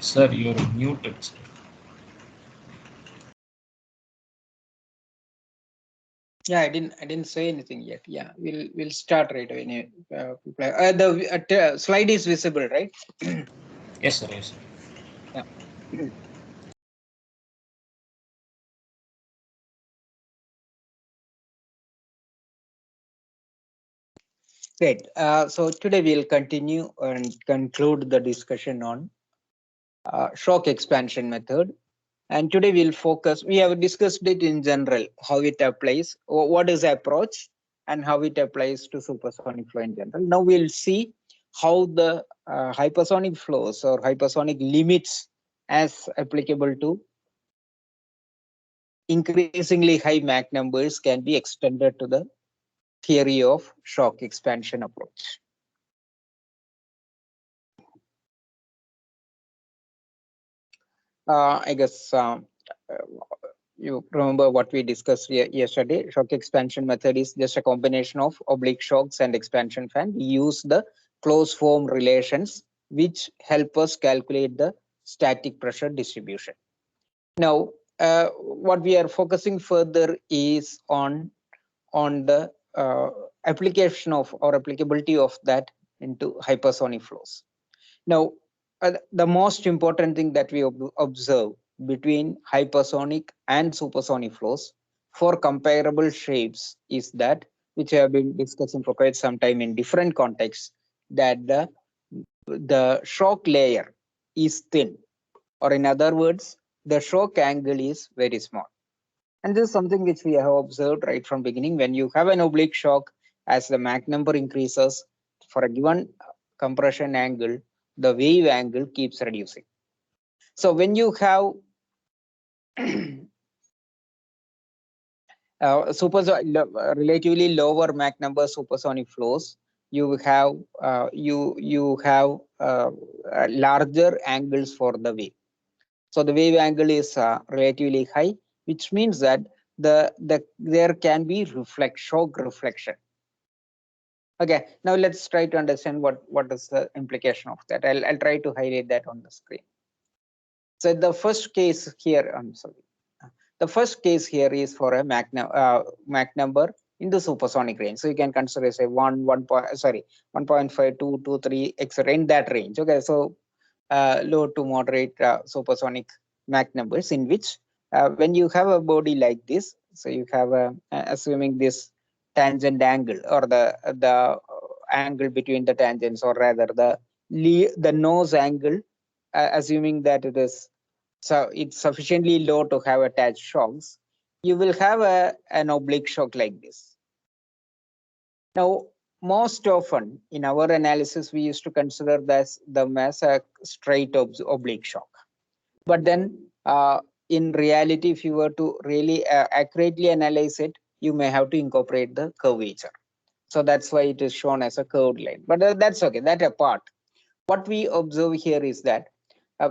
Sir, you're muted. Sir. Yeah, I didn't say anything yet. Yeah, we'll start right away. The slide is visible, right? Yes, sir. Yes, sir. Yeah. Great. So today we'll continue and conclude the discussion on shock expansion method. And today we'll focus. We have discussed it in general, how it applies, what is the approach, and how it applies to supersonic flow in general. Now we'll see how the hypersonic flows or hypersonic limits as applicable to increasingly high Mach numbers can be extended to the theory of shock expansion approach. I guess you remember what we discussed yesterday. Shock expansion method is just a combination of oblique shocks and expansion fan. We use the closed form relations which help us calculate the static pressure distribution. Now, what we are focusing further is on the application of or applicability of that into hypersonic flows. Now, the most important thing that we observe between hypersonic and supersonic flows for comparable shapes is that, which I have been discussing for quite some time in different contexts, that the shock layer is thin, or in other words, the shock angle is very small. And this is something which we have observed right from beginning. When you have an oblique shock, as the Mach number increases for a given compression angle, the wave angle keeps reducing. So when you have relatively lower Mach number supersonic flows, you have larger angles for the wave. So the wave angle is relatively high, which means that there can be shock reflection. Okay, now let's try to understand what is the implication of that. I'll try to highlight that on the screen. So the first case here, I'm sorry. The first case here is for a Mach number in the supersonic range. So you can consider say 1.5, 2 to 3, etc. in that range. Okay, so low to moderate supersonic Mach numbers, in which when you have a body like this, so you have assuming this tangent angle or the angle between the tangents, or rather the nose angle, assuming that it is so it's sufficiently low to have attached shocks, you will have an oblique shock like this. Now, most often in our analysis, we used to consider them as a straight oblique shock. But then in reality, if you were to really accurately analyze it, you may have to incorporate the curvature. So that's why it is shown as a curved line. But that's okay, that apart. What we observe here is that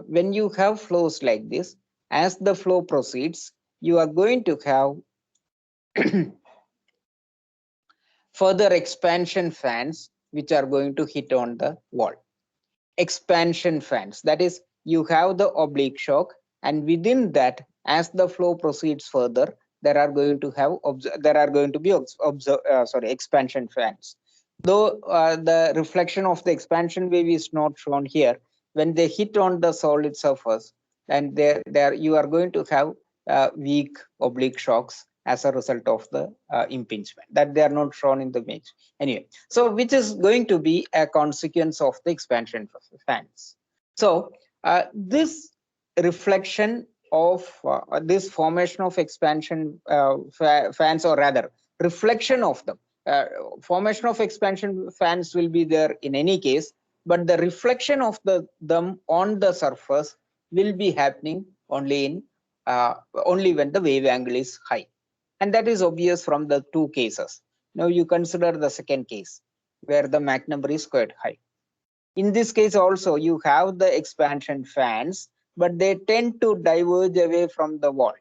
when you have flows like this, as the flow proceeds, you are going to have further expansion fans which are going to hit on the wall. Expansion fans, that is, you have the oblique shock, and within that, as the flow proceeds further, there are going to be expansion fans. Though the reflection of the expansion wave is not shown here, when they hit on the solid surface, and there you are going to have weak oblique shocks as a result of the impingement, that they are not shown in the image anyway. So which is going to be a consequence of the expansion fans. So this reflection of this formation of expansion fans, or rather reflection of them, formation of expansion fans will be there in any case, but the reflection of them on the surface will be happening only when the wave angle is high. And that is obvious from the two cases. Now you consider the second case where the Mach number is quite high. In this case also, you have the expansion fans, but they tend to diverge away from the wall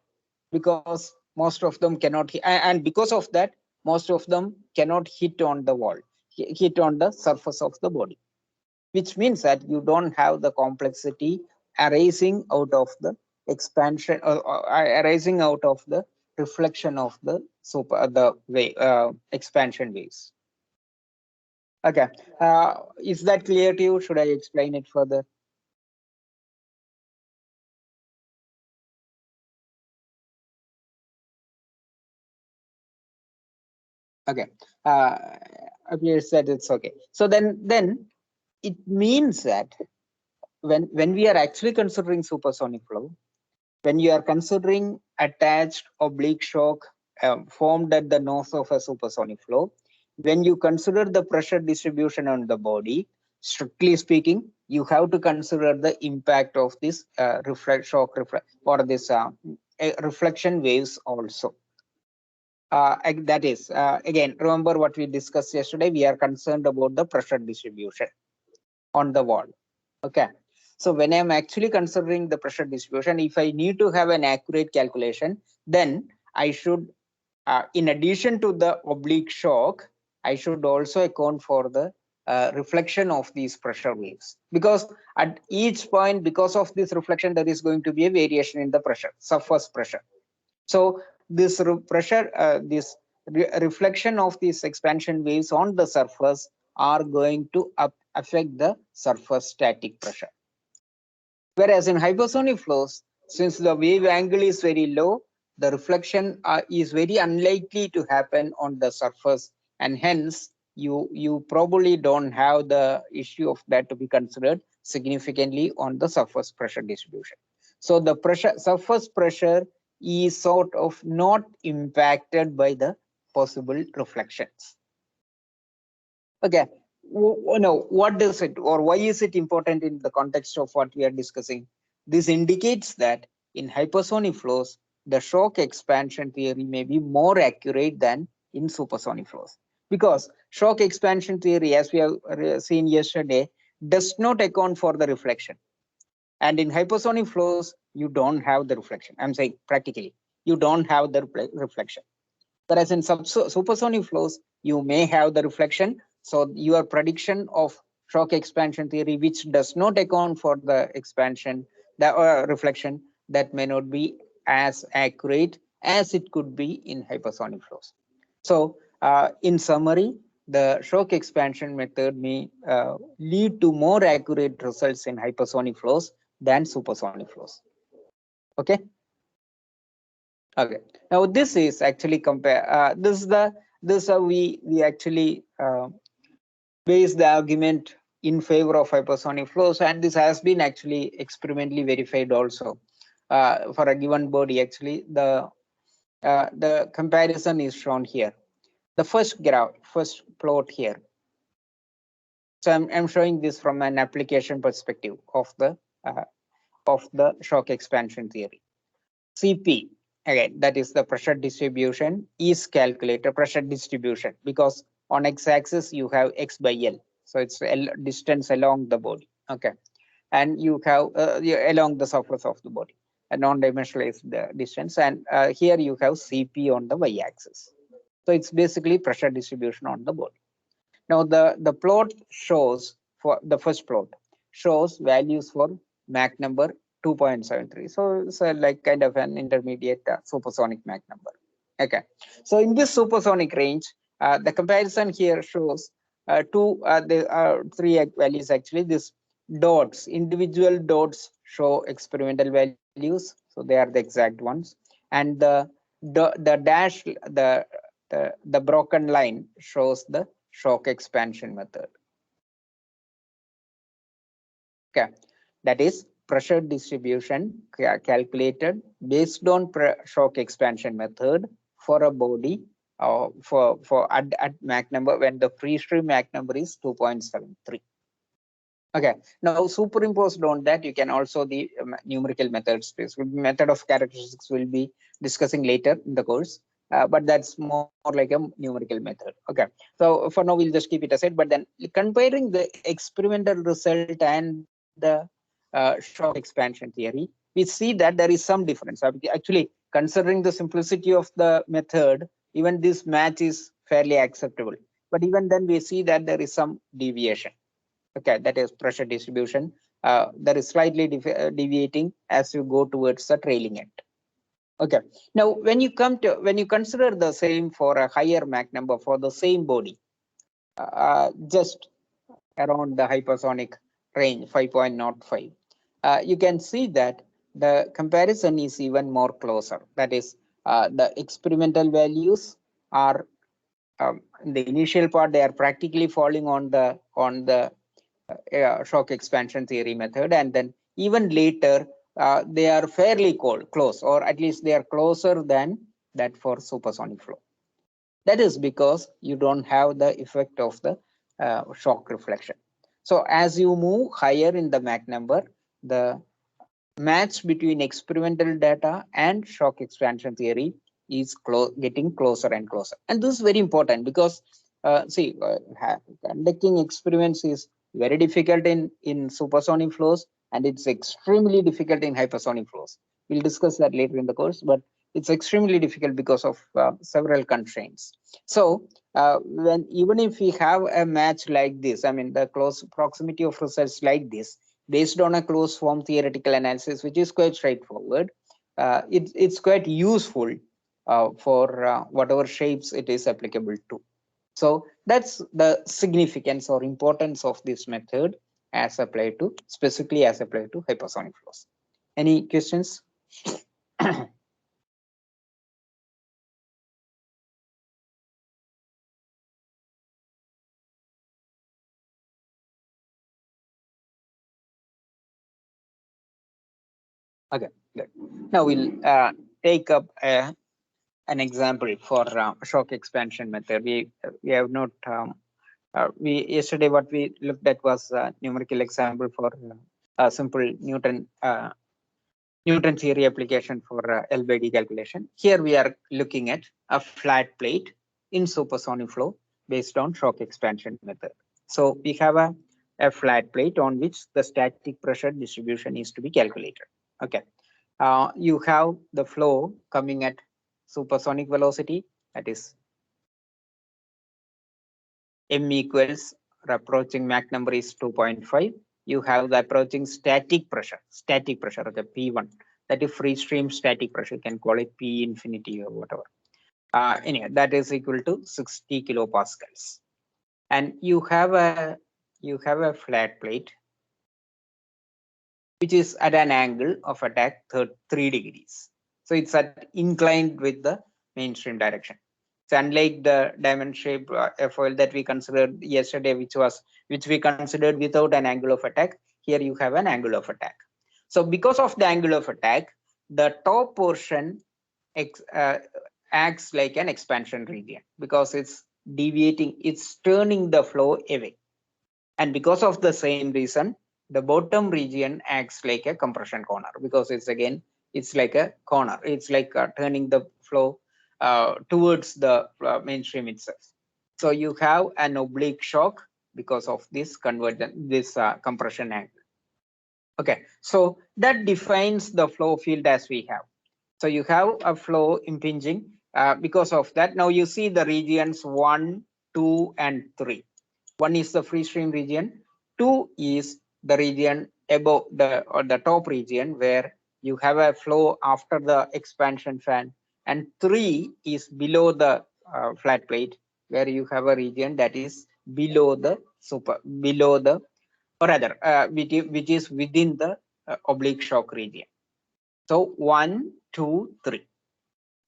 because most of them cannot, and because of that, most of them cannot hit on the wall, hit on the surface of the body, which means that you don't have the complexity arising out of the expansion arising out of the reflection of the expansion waves. Okay, is that clear to you? Should I explain it further? Okay, appears that it's okay. So then it means that when we are actually considering supersonic flow, when you are considering attached oblique shock formed at the nose of a supersonic flow, when you consider the pressure distribution on the body, strictly speaking, you have to consider the impact of this reflection waves also. That is, again, remember what we discussed yesterday, we are concerned about the pressure distribution on the wall. Okay. So when I'm actually considering the pressure distribution, if I need to have an accurate calculation, then I should, in addition to the oblique shock, I should also account for the reflection of these pressure waves, because at each point, because of this reflection, there is going to be a variation in the pressure, surface pressure. So this reflection of these expansion waves on the surface are going to affect the surface static pressure. Whereas in hypersonic flows, since the wave angle is very low, the reflection is very unlikely to happen on the surface, and hence you probably don't have the issue of that to be considered significantly on the surface pressure distribution. So the surface pressure is sort of not impacted by the possible reflections. Okay, no, what does it, or why is it important in the context of what we are discussing? This indicates that in hypersonic flows, the shock expansion theory may be more accurate than in supersonic flows, because shock expansion theory, as we have seen yesterday, does not account for the reflection. And in hypersonic flows, you don't have the reflection. I'm saying practically, you don't have the reflection. Whereas in supersonic flows, you may have the reflection. So your prediction of shock expansion theory, which does not account for the expansion, the reflection, that may not be as accurate as it could be in hypersonic flows. So in summary, the shock expansion method may lead to more accurate results in hypersonic flows than supersonic flows. Okay. Okay. Now this is actually this is how we actually base the argument in favor of hypersonic flows, and this has been actually experimentally verified also. For a given body, actually the comparison is shown here. The first plot here. So I'm showing this from an application perspective of the shock expansion theory. CP, again, that is the pressure distribution, is calculated pressure distribution, because on x-axis you have x by L, so it's distance along the body. Okay, and you have along the surface of the body, a non-dimensional is the distance, and here you have CP on the y-axis. So it's basically pressure distribution on the body. Now the plot shows, for the first plot shows values for Mach number 2.73. So it's like kind of an intermediate supersonic Mach number. Okay. So in this supersonic range, the comparison here shows three values actually. This dots, individual dots show experimental values, so they are the exact ones, and the dash, the broken line shows the shock expansion method. Okay, that is pressure distribution calculated based on shock expansion method for a body for at Mach number when the free stream Mach number is 2.73. Okay, now superimposed on that, you can also the numerical methods. This method of characteristics will be discussing later in the course. But that's more like a numerical method. Okay, so for now we'll just keep it aside. But then comparing the experimental result and the shock expansion theory, we see that there is some difference. Actually, considering the simplicity of the method, even this match is fairly acceptable. But even then, we see that there is some deviation. Okay, that is pressure distribution that is slightly deviating as you go towards the trailing end. Okay. Now, when you consider the same for a higher Mach number for the same body, just around the hypersonic range 5.05, you can see that the comparison is even more closer. That is, the experimental values are in the initial part, they are practically falling on the shock expansion theory method, and then even later they are fairly close, or at least they are closer than that for supersonic flow. That is because you don't have the effect of the shock reflection. So as you move higher in the Mach number, the match between experimental data and shock expansion theory is getting closer and closer. And this is very important because conducting experiments is very difficult in supersonic flows, and it's extremely difficult in hypersonic flows. We'll discuss that later in the course, but it's extremely difficult because of several constraints. So even if we have a match like this, I mean the close proximity of results like this, based on a closed form theoretical analysis, which is quite straightforward, it's quite useful for whatever shapes it is applicable to. So that's the significance or importance of this method as applied to, specifically as applied to hypersonic flows. Any questions? Okay, good. Now we'll take up an example for shock expansion method. We have not we yesterday what we looked at was a numerical example for a simple Newton theory application for L by D calculation. Here we are looking at a flat plate in supersonic flow based on shock expansion method. So we have a flat plate on which the static pressure distribution is to be calculated. Okay. You have the flow coming at supersonic velocity, that is m equals approaching Mach number is 2.5. You have the approaching static pressure, okay, P1, that is free stream static pressure. You can call it P infinity or whatever. Anyway, that is equal to 60 kilopascals. And you have a flat plate which is at an angle of attack 3 degrees. So it's at inclined with the mainstream direction. So unlike the diamond shaped foil that we considered yesterday, which we considered without an angle of attack, here you have an angle of attack. So because of the angle of attack, the top portion acts like an expansion region because it's deviating, it's turning the flow away. And because of the same reason, the bottom region acts like a compression corner because it's like a corner. It's like turning the flow towards the mainstream itself. So you have an oblique shock because of this compression angle. Okay, so that defines the flow field as we have. So you have a flow impinging because of that. Now you see the regions 1, 2, and 3. 1 is the free stream region, 2 is the region above the top region where you have a flow after the expansion fan, and 3 is below the flat plate where you have a region that is below the which is within the oblique shock region. So 1, 2, 3.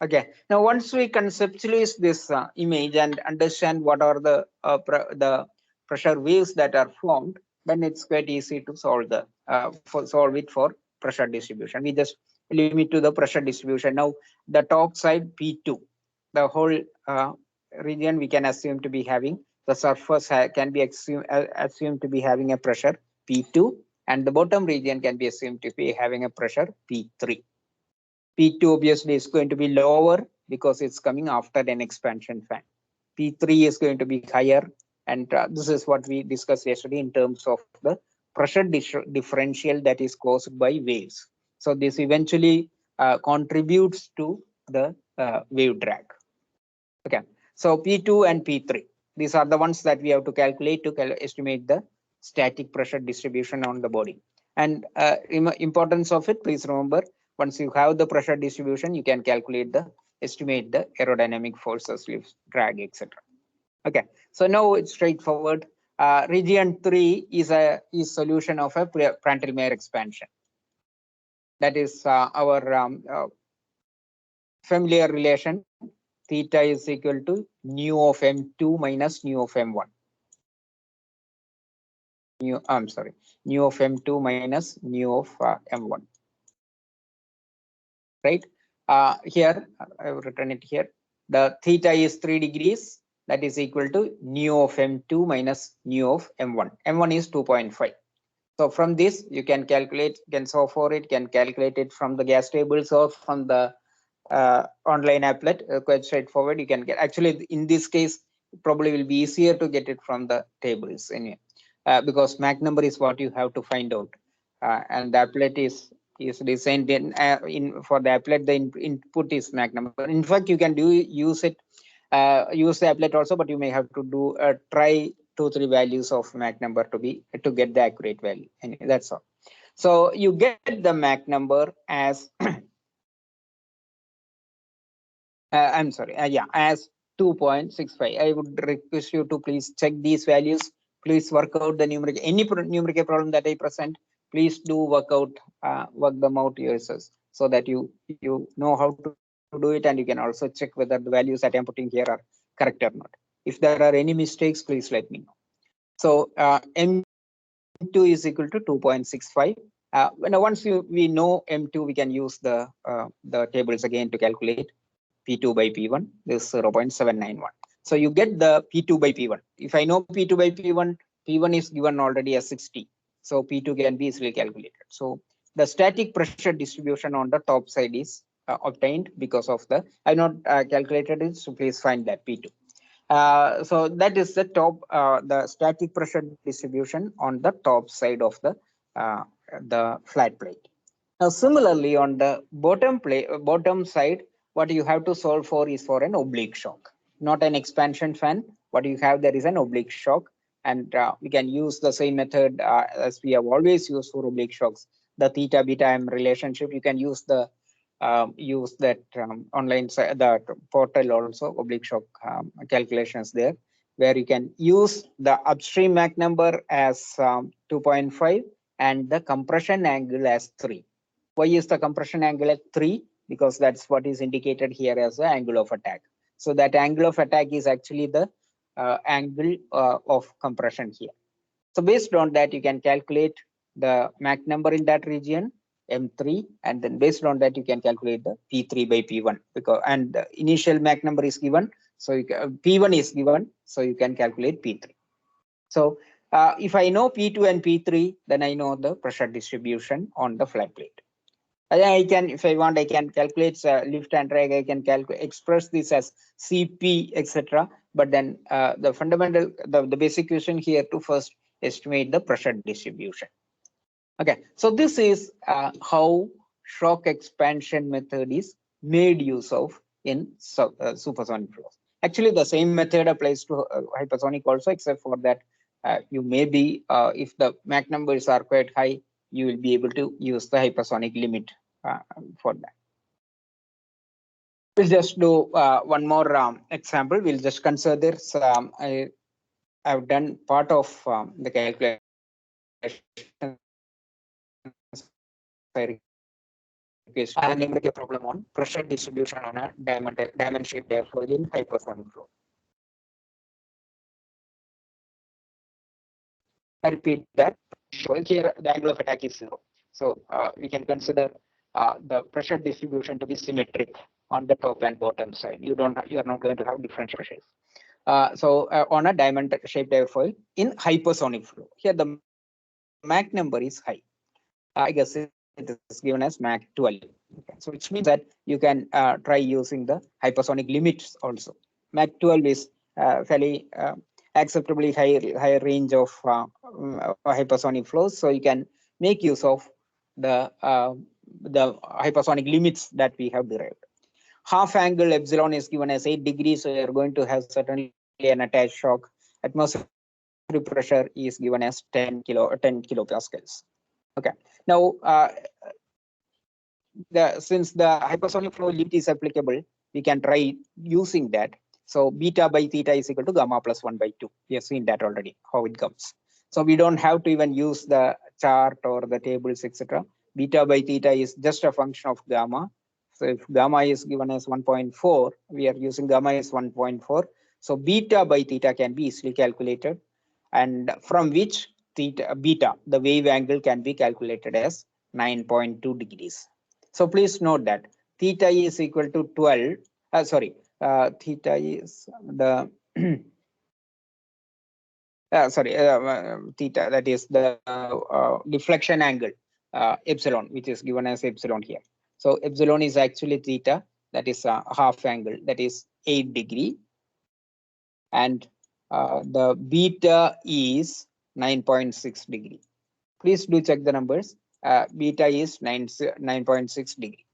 Okay, now once we conceptualize this image and understand what are the pressure waves that are formed, then it's quite easy to solve it for pressure distribution. We just limit to the pressure distribution. Now the top side P2, the whole region we can assume to be having, the surface can be assumed to be having a pressure P2, and the bottom region can be assumed to be having a pressure P3. P2 obviously is going to be lower because it's coming after an expansion fan. P3 is going to be higher, and this is what we discussed yesterday in terms of the pressure differential that is caused by waves. So this eventually contributes to the wave drag. Okay, so P2 and P3, these are the ones that we have to calculate to estimate the static pressure distribution on the body. And importance of it, please remember, once you have the pressure distribution, you can calculate estimate the aerodynamic forces, lift, drag, etc. Okay, so now it's straightforward. Region 3 is solution of a Prandtl-Meyer expansion. That is our familiar relation. Theta is equal to nu of m2 minus nu of m1. Nu of m2 minus nu of m1. Right? Here, I have written it here. The theta is 3 degrees. That is equal to nu of m2 minus nu of m1. M1 is 2.5. So from this, you can calculate, can solve for it, can calculate it from the gas tables or from the online applet. Quite straightforward. You can get, actually in this case, probably will be easier to get it from the tables anyway, because Mach number is what you have to find out, and the applet is designed in for the applet. The input is Mach number. In fact, you can use it, use the applet also, but you may have to do try 2-3 values of Mach number to get the accurate value. And that's all. So you get the Mach number as I'm sorry, as 2.65. I would request you to please check these values. Please work out the numerical, any numerical problem that I present. Please do work them out yourselves, so that you know how to do it, and you can also check whether the values that I'm putting here are correct or not. If there are any mistakes, please let me know. So M2 is equal to 2.65. Once we know M2, we can use the tables again to calculate P2 by P1. This is 0.791. So you get the P2 by P1. If I know P2 by P1, P1 is given already as 60. So P2 can be easily calculated. So the static pressure distribution on the top side is obtained because of the, I not calculated it, so please find that P2. So that is the top, the static pressure distribution on the top side of the flat plate. Now, similarly, on the bottom side, what you have to solve for is for an oblique shock, not an expansion fan. What you have there is an oblique shock, and we can use the same method as we have always used for oblique shocks. The theta beta m relationship. You can use the use that online the portal also, oblique shock calculations there, where you can use the upstream Mach number as 2.5 and the compression angle as 3. Why is the compression angle at 3? Because that's what is indicated here as the angle of attack. So that angle of attack is actually the angle of compression here. So based on that, you can calculate the Mach number in that region, M3, and then based on that, you can calculate the P3 by P1, because and the initial Mach number is given, so you can, P1 is given, so you can calculate P3. So if I know P2 and P3, then I know the pressure distribution on the flat plate. I can, if I want, I can calculate lift and drag. I can express this as CP, etc. But then the fundamental, the basic question here to first estimate the pressure distribution. Okay, so this is how shock expansion method is made use of in supersonic flows. Actually, the same method applies to hypersonic also, except for that you may be, if the Mach numbers are quite high, you will be able to use the hypersonic limit for that. We'll just do one more example. We'll just consider this. I've done part of the calculation. I make a problem on pressure distribution on a diamond-shaped airfoil in hypersonic flow. I repeat that. So here the angle of attack is 0. So we can consider the pressure distribution to be symmetric on the top and bottom side. You are not going to have different pressures. So on a diamond-shaped airfoil in hypersonic flow, here the Mach number is high. I guess it is given as Mach 12. Okay. So which means that you can try using the hypersonic limits also. Mach 12 is fairly acceptably high range of hypersonic flows, so you can make use of the hypersonic limits that we have derived. Half angle epsilon is given as 8 degrees, so you are going to have certainly an attached shock. Atmospheric pressure is given as 10 kilopascals. Okay. Now, since the hypersonic flow limit is applicable, we can try using that. So beta by theta is equal to gamma plus 1 by 2. We have seen that already, how it comes. So we don't have to even use the chart or the tables, etc. Beta by theta is just a function of gamma. So if gamma is given as 1.4, we are using gamma as 1.4. So beta by theta can be easily calculated, and from which beta, the wave angle, can be calculated as 9.2 degrees. So please note that theta is equal to 12. Theta is the theta, that is the deflection angle, epsilon, which is given as epsilon here. So epsilon is actually theta, that is a half angle, that is 8 degree, and the beta is 9.6 degree. Please do check the numbers. Beta is 9.6 degree.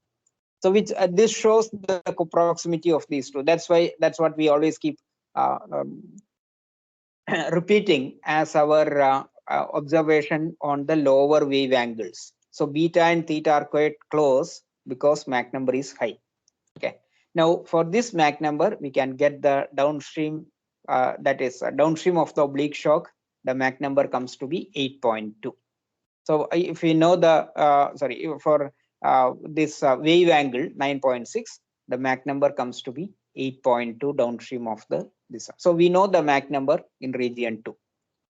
So which this shows the proximity of these two. That's what we always keep repeating as our observation on the lower wave angles. So beta and theta are quite close because Mach number is high. Okay. Now for this Mach number, we can get the downstream, that is downstream of the oblique shock, the Mach number comes to be 8.2. So if we know the for this wave angle 9.6, the Mach number comes to be 8.2 downstream of the this. So we know the Mach number in region 2.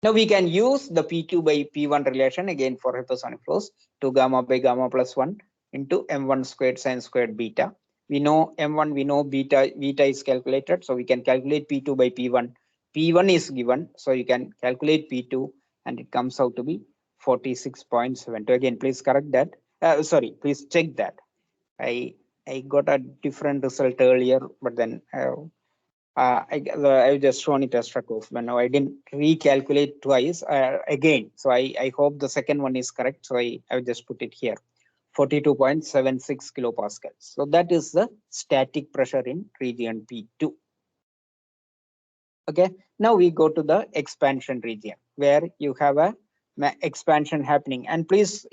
Now we can use the P2 by P1 relation again for hypersonic flows, to gamma by gamma plus 1 into m1 squared sin squared beta. We know m1, we know beta is calculated, so we can calculate P2 by P1. P1 is given, so you can calculate P2, and it comes out to be 46.72. Again, please correct that. Please check that. I got a different result earlier, but then I just shown it as struck off, but now I didn't recalculate twice again. So I hope the second one is correct. So I just put it here, 42.76 kilopascals. So that is the static pressure in region P2. Okay, now we go to the expansion region where you have a expansion happening, and please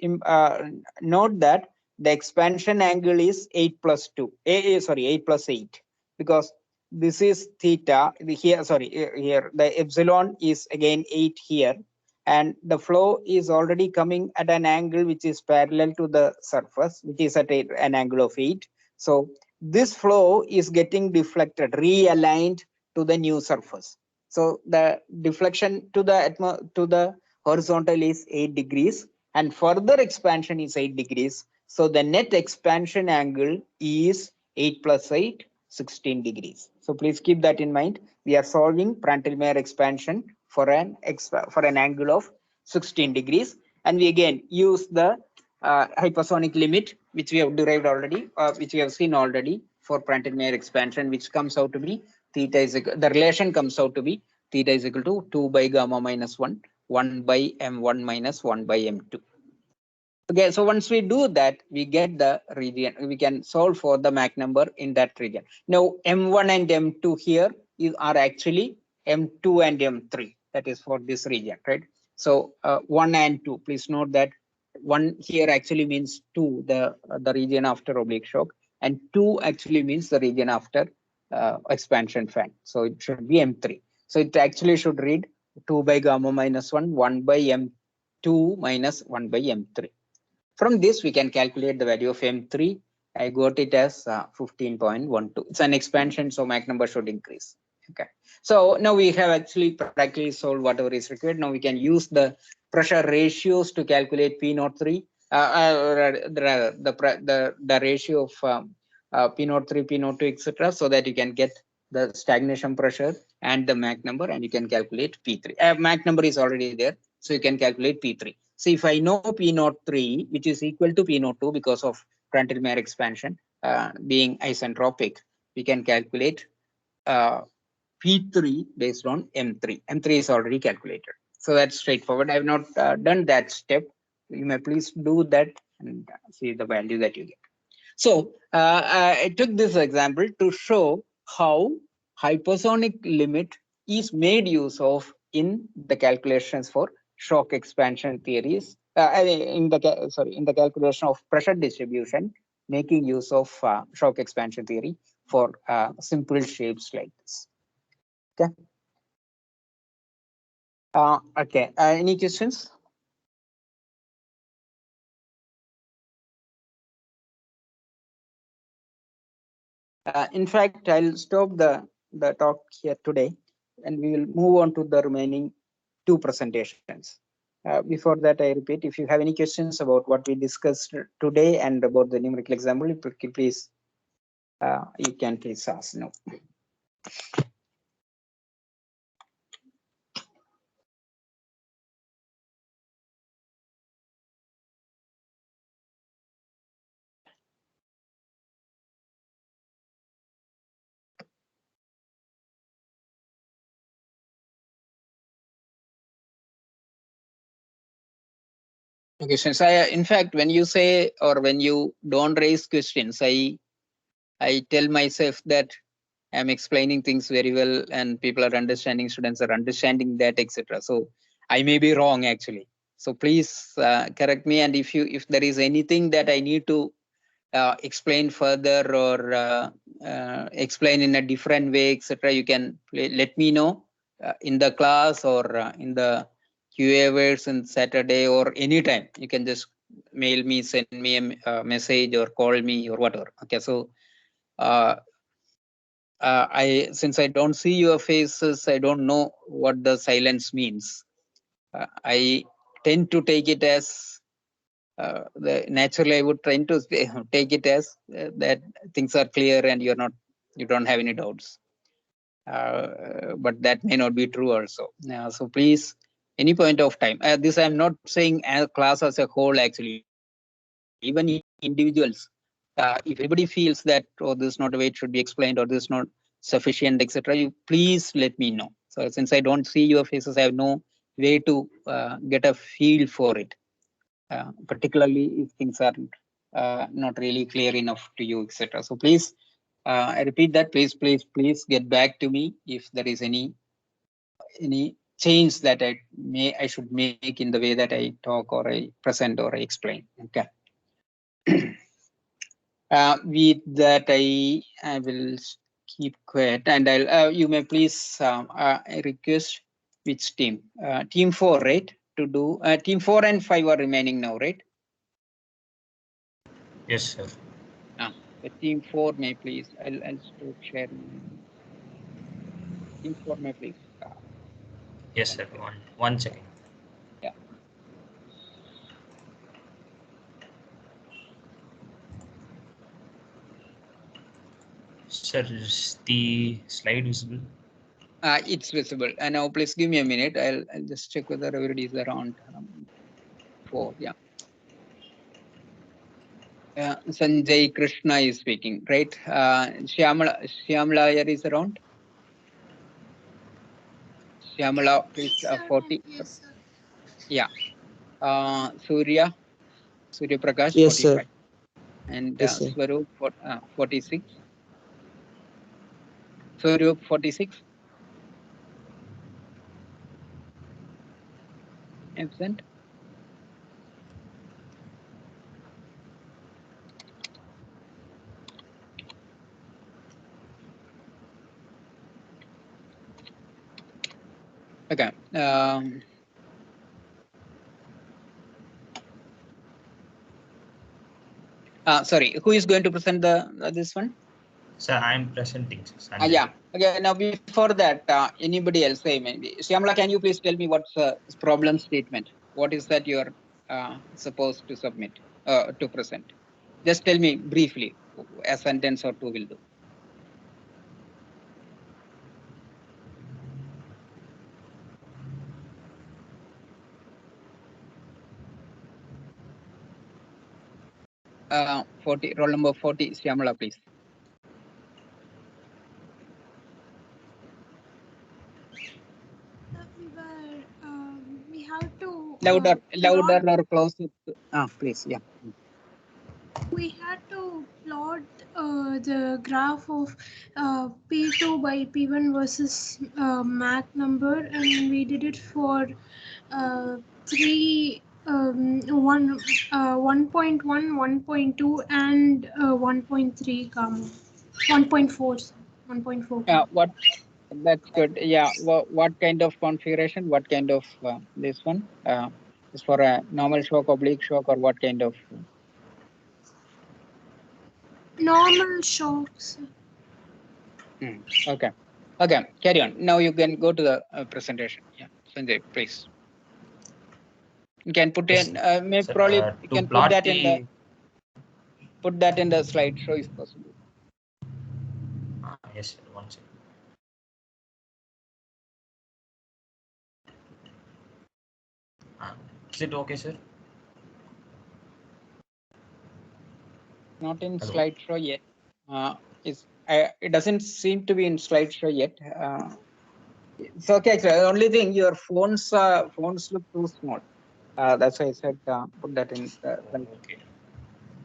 note that the expansion angle is 8 plus 2, 8 plus 8, because this is theta here, here the epsilon is again 8 here, and the flow is already coming at an angle which is parallel to the surface, which is at an angle of 8. So this flow is getting deflected, realigned to the new surface. So the deflection to the horizontal is 8 degrees, and further expansion is 8 degrees. So the net expansion angle is 8 plus 8, 16 degrees. So please keep that in mind. We are solving Prandtl-Meyer expansion for an angle of 16 degrees, and we again use the hypersonic limit, which we have derived already, which we have seen already for Prandtl-Meyer expansion, which comes out to be theta is equal, the relation comes out to be theta is equal to 2 by gamma minus 1, 1 by m1 minus 1 by m2. Okay, so once we do that, we get the region. We can solve for the Mach number in that region. Now m1 and m2 here are actually m2 and m3. That is for this region, right? So 1 and 2. Please note that 1 here actually means 2, the region after oblique shock, and 2 actually means the region after expansion fan. So it should be m3. So it actually should read 2 by gamma minus 1, 1 by m2 minus 1 by m3. From this, we can calculate the value of M3. I got it as 15.12. It's an expansion, so Mach number should increase. Okay. So now we have actually practically solved whatever is required. Now we can use the pressure ratios to calculate P03. The ratio of P03, P02, etc., so that you can get the stagnation pressure and the Mach number, and you can calculate P3. Mach number is already there, so you can calculate P3. So if I know P03, which is equal to P02 because of Prandtl-Meyer expansion being isentropic, we can calculate P3 based on M3. M3 is already calculated. So that's straightforward. I have not done that step. You may please do that and see the value that you get. So I took this example to show how hypersonic limit is made use of in the calculations for shock expansion theories in the calculation of pressure distribution, making use of shock expansion theory for simple shapes like this. Okay. Okay. Any questions? In fact, I'll stop the talk here today, and we will move on to the remaining two presentations. Before that, I repeat, if you have any questions about what we discussed today and about the numerical example, please, you can please ask now. Questions. In fact, when you say or when you don't raise questions, I tell myself that I'm explaining things very well and people are understanding, students are understanding that, etc. So I may be wrong actually. So please correct me, and if there is anything that I need to explain further or explain in a different way, etc., you can let me know in the class or in the QA hours on Saturday or anytime. You can just mail me, send me a message or call me or whatever. Okay, so since I don't see your faces, I don't know what the silence means. I tend to take it as naturally I would try to take it as that things are clear and you don't have any doubts. But that may not be true also. So please, any point of time. This I'm not saying as class as a whole actually. Even individuals, if everybody feels that this is not the way it should be explained or this is not sufficient, etc., you please let me know. So since I don't see your faces, I have no way to get a feel for it. Particularly if things are not really clear enough to you, etc. So please, I repeat that, please get back to me if there is any change that I should make in the way that I talk or I present or I explain. Okay. With that, I will keep quiet and I'll you may please request which team, team 4, right, to do team 4 and 5 are remaining now, right? Yes, sir. The team 4 may please. I'll stop sharing. Team 4 may please. Yes, sir. One second. Yeah. Sir, is the slide visible? It's visible. And now please give me a minute. I'll just check whether everybody is around. 4. Yeah. Sanjay Krishna is speaking, right? Shyamala here is around. Shyamala, please, 40. Yes, sir. Yeah. Surya Prakash, Yes, 45. sir. And Yes, sir. Swaroop, 46. Swaroop, 46. Absent. Okay. Sorry, who is going to present this one? Sir, I'm presenting. Yeah. Okay. Now before that, anybody else say maybe. Shyamala, can you please tell me what's the problem statement? What is that you're supposed to submit to present? Just tell me briefly. A sentence or two will do. Uh, 40, roll number 40, Shyamala, please. We have to Louder plot, or closer. Please, yeah. we had to plot the graph of P2 by P1 versus Mach number, and we did it for 3 1.1, 1.2, and 1.3 gamma. 1.4. 1.4. Yeah, that's good. Yeah, what kind of configuration? What kind of this one? Is for a normal shock, oblique shock, or what kind of? Normal shocks. Okay. Okay, carry on. Now you can go to the presentation. Yeah, Sanjay, please. You can put Yes, in. Maybe sir. probably you To can plot the put that in the slideshow if possible. yes, sir. One second. Is it okay, sir? Not in Hello? slideshow yet. It doesn't seem to be in slideshow yet. It's okay. Actually, the only thing your phones look too small. That's why I said put that in. Okay.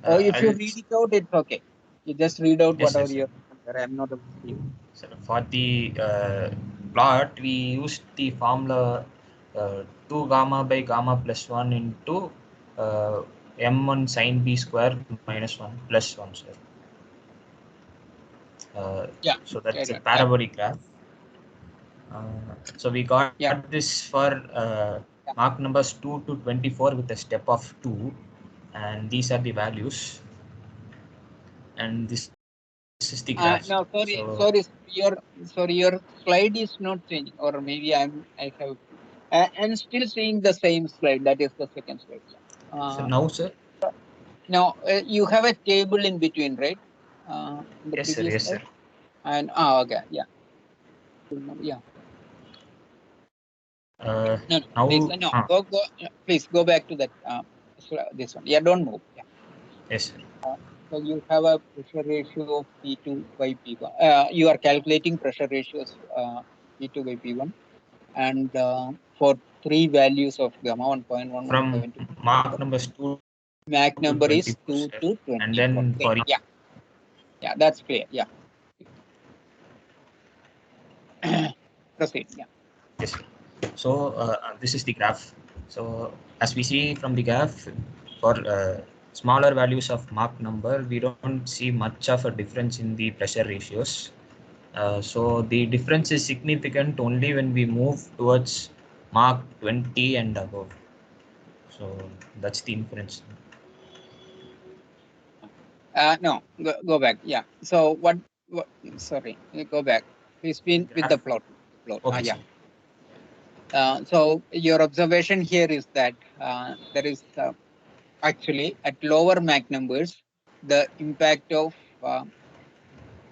Or if you I'll, read it out, it's okay. You just read out yes, sir, whatever sir. you're. I'm not able to see you. So for the plot, we used the formula 2 gamma by gamma plus 1 into m1 sine b square minus 1 plus 1, sir. Yeah. So that's a Yeah. parabolic graph. So we got Yeah. this for Mach numbers 2 to 24 with a step of 2, and these are the values, and this is the graph. No, sorry, So your slide is not changing, or maybe I have. I'm still seeing the same slide. That is the second slide. so now, sir. Now you have a table in between, right? In the Yes, sir. previous Yes, slide. sir. And okay, yeah, yeah. No, please, Now, no, go. Please go back to that. This one. Yeah, don't move. Yeah. yes, sir. So you have a pressure ratio of P2 by P1. You are calculating pressure ratios P2 by P1, and for three values of gamma 1.1, From 1.2. Mach numbers 2 Mach to number is 24, 2 sir. to 24. And then Okay. for Yeah, that's clear. Yeah. Proceed. Yeah. yes, sir. So this is the graph. So as we see from the graph, for smaller values of Mach number, we don't see much of a difference in the pressure ratios. So the difference is significant only when we move towards Mach 20 and above. So that's the inference. No, go back. Yeah. So what? Sorry, go back. Please be with the Graph. plot. Okay, Yeah. sir. So your observation here is that there is actually at lower Mach numbers, the impact of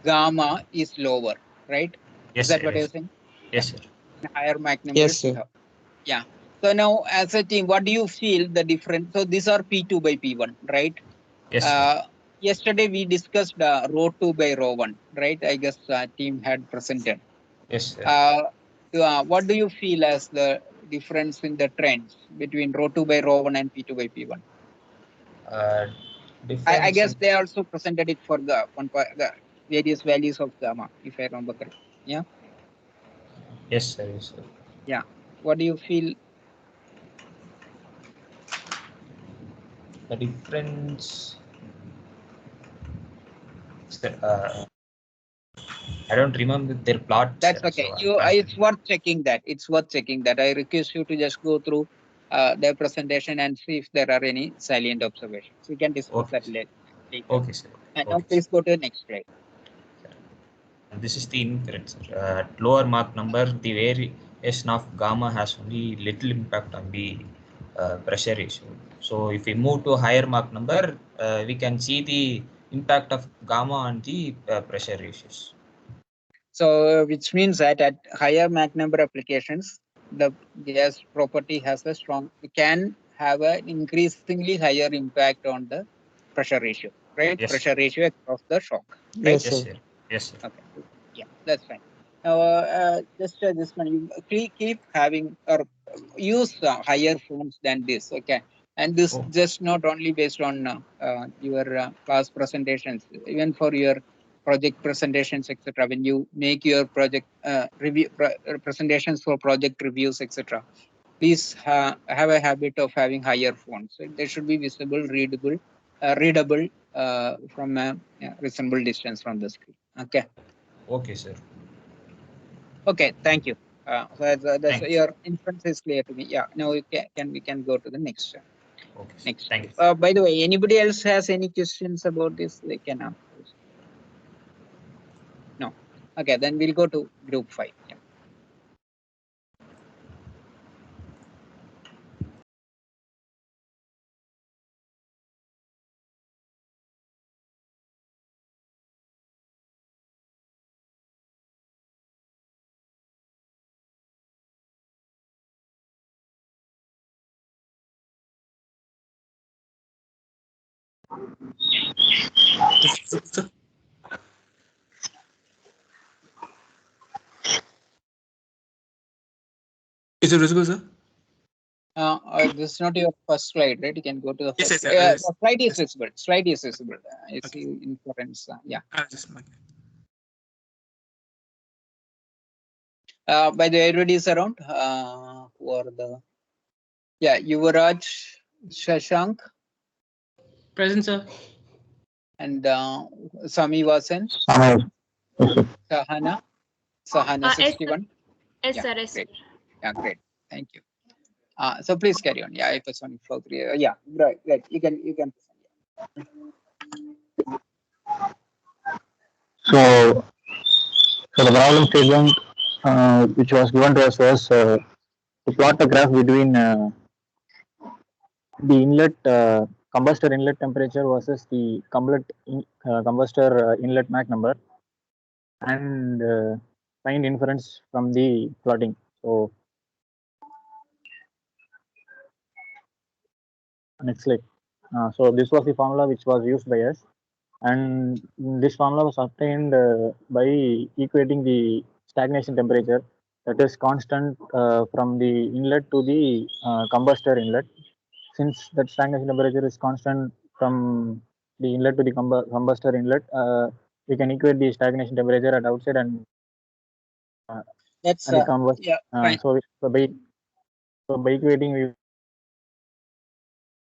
gamma is lower, right? Yes, Is that sir. what you're Yes, saying? yes, sir. Higher Mach Yes, numbers. sir. Yeah. So now, as a team, what do you feel the difference? So these are P2 by P1, right? Yes, sir. Yesterday we discussed rho 2 by rho 1, right? I guess team had presented. Yes, sir. What do you feel as the difference in the trends between rho 2 by rho 1 and P2 by P1? Uh, I difference guess in they also presented it for the the various values of gamma, if I remember correctly. Yeah. yes, sir. Yes, sir. Yeah. What do you feel? The difference. I don't remember their plot, That's sir. okay. So I can't. It's worth checking that. It's worth checking that. I request you to just go through their presentation and see if there are any salient observations. We can discuss Okay, that sir. later. Okay, sir. And now Okay, sir. please go to the next slide. And this is the inference, sir. At lower Mach number, the variation of gamma has only little impact on the pressure ratio. So if we move to a higher Mach number, we can see the impact of gamma on the pressure ratios. So which means that at higher Mach number applications, the gas property has a strong, can have an increasingly higher impact on the pressure ratio, right? Yes, Pressure ratio across the shock, right? Yes, yes, sir. sir. Yes, sir. Okay. Yeah, that's fine. Now, just this one, you keep having or use higher phones than this, okay? And this Oh. just not only based on your class presentations, even for your project presentations, etc. When you make your project review presentations for project reviews, etc. please have a habit of having higher fonts. So they should be visible, readable, from a reasonable distance from the screen. Okay. Okay, sir. Okay. Thank you. That's Thank you, your sir. inference is clear to me. Yeah. Now we can go to the next. Okay, sir. Next. Thank you. By the way, anybody else has any questions about this? They can ask. No. Okay. Then we'll go to group 5. Yeah. Is it visible, sir? This is not your first slide, right? You can go to the Yes, first. yes, yes. The slide is Yes. visible. Slide is visible. I Okay. see inference. Yeah. Just By the way, everybody is around. Who are the? Yeah, Yuvraj, Shashank, Present, sir. and Sami Vasan, Sahana, Yes, 61. yes, Yeah, sir. Yes, sir. great. Yeah, great. Thank you. So please carry on. Yeah, it was on flow 3. Yeah, right. You can. So, the problem statement which was given to us was to plot a graph between the inlet combustor inlet temperature versus the combustor inlet Mach number, and find inference from the plotting. So, next slide. So this was the formula which was used by us, and this formula was obtained by equating the stagnation temperature, that is constant from the inlet to the combustor inlet. Since that stagnation temperature is constant from the inlet to the combustor inlet, we can equate the stagnation temperature at outside and That's the combustor. yeah. Fine. So by equating,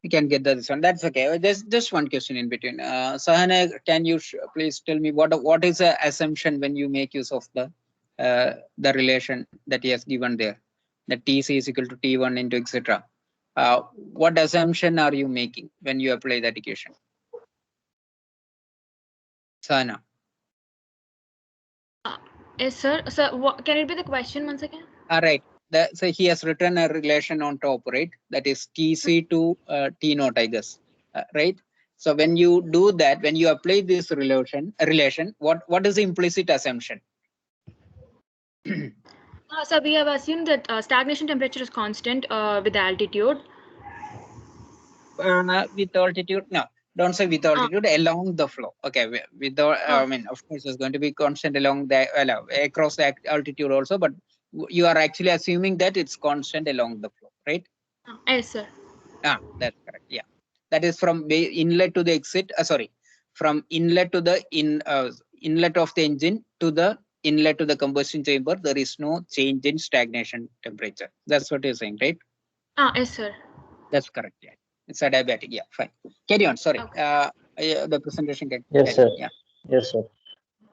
You can get this one. That's okay. There's just one question in between. Sahana, can you please tell me what is the assumption when you make use of the relation that he has given there, that Tc is equal to T1 into etc. What assumption are you making when you apply that equation? Sahana. Yes, sir. Sir, can it be the question once again? All right. So he has written a relation on top, right? That is Tc to T0, I guess, right? So when you do that, when you apply this relation, what is the implicit assumption? So we have assumed that stagnation temperature is constant with the altitude. With altitude, no, don't say with altitude, along the flow. Okay, I mean, of course, it's going to be constant along the across the altitude also, but you are actually assuming that it's constant along the flow, right? Yes, sir. That's correct. Yeah, that is from inlet to the exit. Sorry, from inlet to the inlet of the engine to the inlet to the combustion chamber. There is no change in stagnation temperature. That's what you're saying, right? Yes, sir. That's correct. Yeah, it's adiabatic. Yeah, fine. Carry on. Sorry. Okay. The presentation can. yes, sir. Yeah. Yes, sir.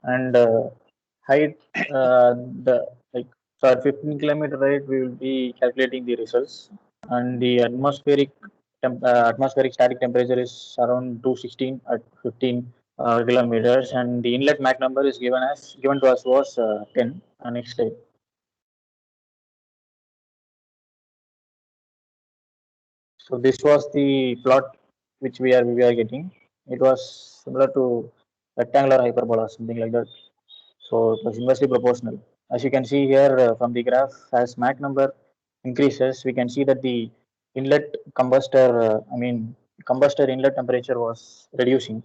And height, the like so at 15 kilometer height, we will be calculating the results, and the atmospheric static temperature is around 216 at 15 kilometers, and the inlet Mach number is given to us was 10. Next slide. So this was the plot which we are getting. It was similar to rectangular hyperbola, something like that. So it was inversely proportional. As you can see here from the graph, as Mach number increases, we can see that the inlet combustor inlet temperature was reducing.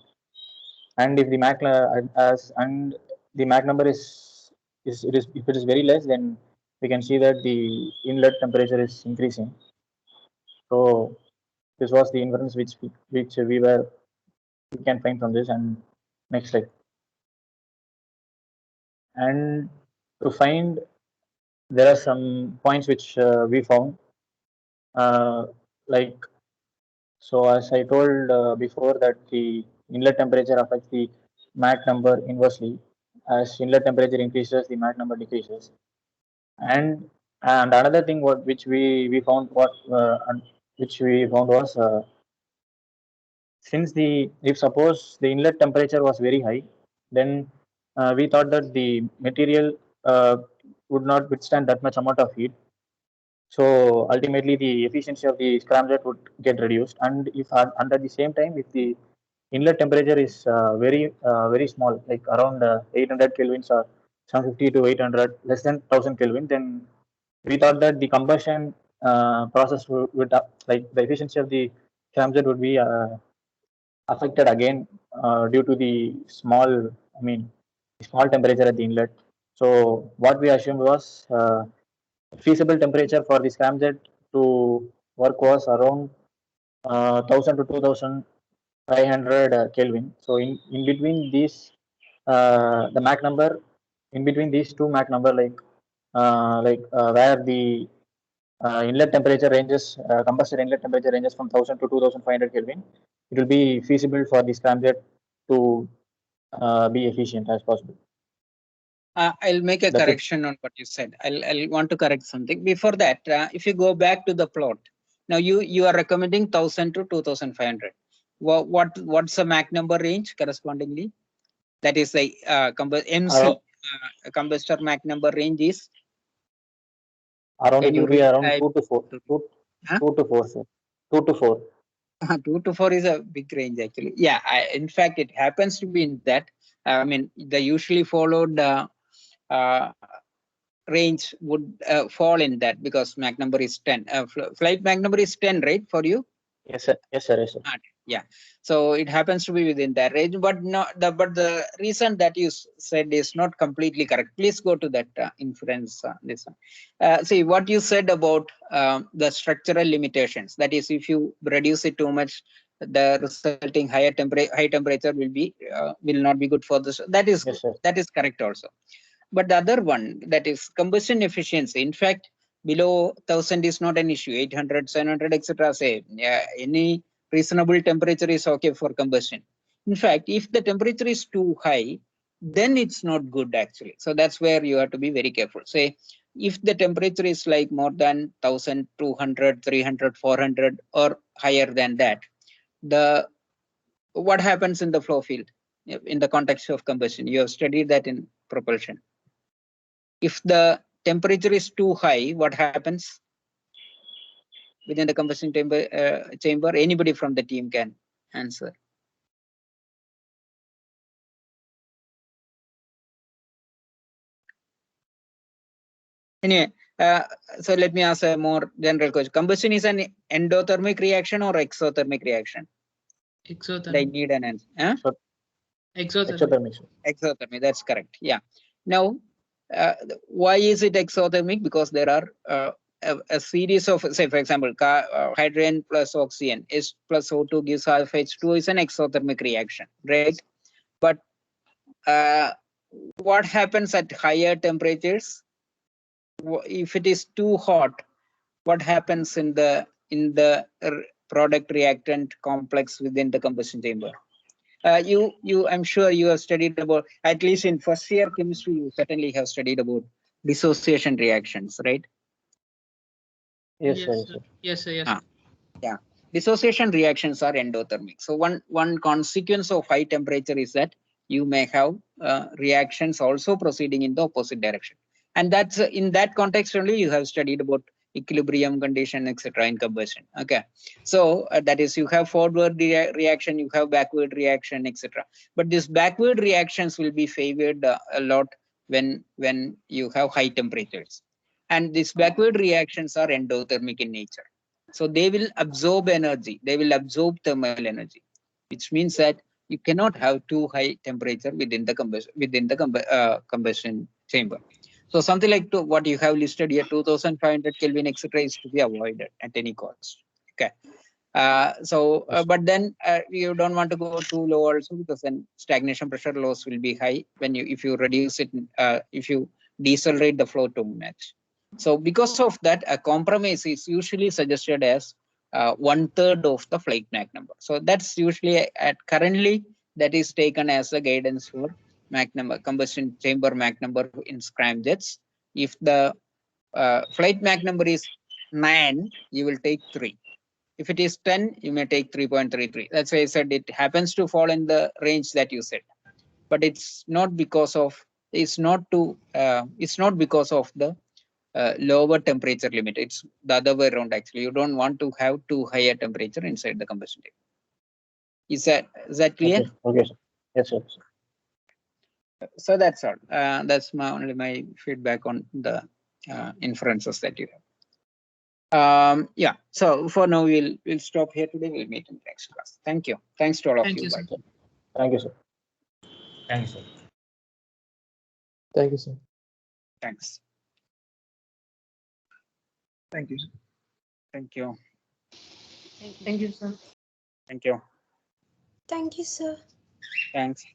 And if the Mach number if it is very less, then we can see that the inlet temperature is increasing. So this was the inference which we can find from this. And next slide. And to find, there are some points which we found. like, so as I told before that the inlet temperature affects the Mach number inversely. As inlet temperature increases, the Mach number decreases. And another thing which we found which we found was since if suppose the inlet temperature was very high, then we thought that the material would not withstand that much amount of heat. So ultimately, the efficiency of the scramjet would get reduced. And if under the same time, if the inlet temperature is very small, like around 800 kelvins or 750 to 800, less than 1000 Kelvin, then we thought that the combustion process would like the efficiency of the scramjet would be affected again due to the small temperature at the inlet. So what we assumed was feasible temperature for the scramjet to work was around 1000 to 2500 Kelvin. So in between these, the Mach number, in between these two Mach number, where the inlet temperature ranges, combustor inlet temperature ranges from 1000 to 2500 Kelvin, it will be feasible for the scramjet to be efficient as possible. I'll make a That's it. correction on what you said. I'll want to correct something. Before that, if you go back to the plot, now you are recommending 1000 to 2500. What's the Mach number range correspondingly? That is the MC combustor Mach number range is around, it will be around 2 to 4. Huh? 2 to 4, sir. 2 to 4. 2 to 4 is a big range actually. Yeah, in fact, it happens to be in that. I mean, the usually followed range would fall in that because Mach number is 10. Flight Mach number is 10, right, for you? Yes, sir. Yes, sir. Yes, sir. Yeah, so it happens to be within that range, but the reason that you said is not completely correct. Please go to that inference. This one. See what you said about the structural limitations. That is, if you reduce it too much, the resulting high temperature will not be good for this. That is Yes, sir. that is correct also. But the other one, that is combustion efficiency. In fact, below 1000 is not an issue. 800, 700, etc. Say any reasonable temperature is okay for combustion. In fact, if the temperature is too high, then it's not good actually. So that's where you have to be very careful. Say if the temperature is like more than 1200, 300, 400 or higher than that, what happens in the flow field in the context of combustion? You have studied that in propulsion. If the temperature is too high, what happens within the combustion chamber? Anybody from the team can answer. Anyway, so let me ask a more general question. Combustion is an endothermic reaction or exothermic reaction? Exothermic. I need an answer. Huh? Exothermic. Exothermic, that's correct. Yeah. Now, why is it exothermic? Because there are a series of, say, for example, hydrogen plus oxygen is plus O2 gives half H2 is an exothermic reaction, right? But what happens at higher temperatures? If it is too hot, what happens in the product reactant complex within the combustion chamber? I'm sure you have studied about, at least in first year chemistry, you certainly have studied about dissociation reactions, right? Yes, Yes, sir. sir. Yes, sir. Yes. Yeah, dissociation reactions are endothermic. So one consequence of high temperature is that you may have reactions also proceeding in the opposite direction, and that's in that context only you have studied about equilibrium condition, etc. in combustion. Okay, so that is, you have forward reaction, you have backward reaction, etc. But these backward reactions will be favored a lot when you have high temperatures, and these backward reactions are endothermic in nature. So they will absorb energy, they will absorb thermal energy, which means that you cannot have too high temperature within the combustion chamber. So something like what you have listed here, 2500 Kelvin, etc., is to be avoided at any cost. Okay. But then you don't want to go too low also, because then stagnation pressure loss will be high when if you reduce it, if you decelerate the flow too much. So because of that, a compromise is usually suggested as 1/3 of the flight Mach number. So that's usually at currently that is taken as a guidance for Mach number, combustion chamber Mach number in scramjets. If the flight Mach number is 9, you will take 3. If it is 10, you may take 3.33. That's why I said it happens to fall in the range that you said, but it's not because of it's not because of the lower temperature limit. It's the other way around. Actually, you don't want to have too high a temperature inside the combustion chamber. Is that clear? Okay, sir. Yes, sir. So that's all. That's only my feedback on the inferences that you have. Yeah. So for now, we'll stop here today. We'll meet in the next class. Thank you. Thanks to all of Thank you. you, Bye. sir. Thank you, sir. Thank you, sir. Thank you, sir. Thanks. Thank you, sir. Thank you. Thank you, sir. Thank you. Thank you, sir. Thanks.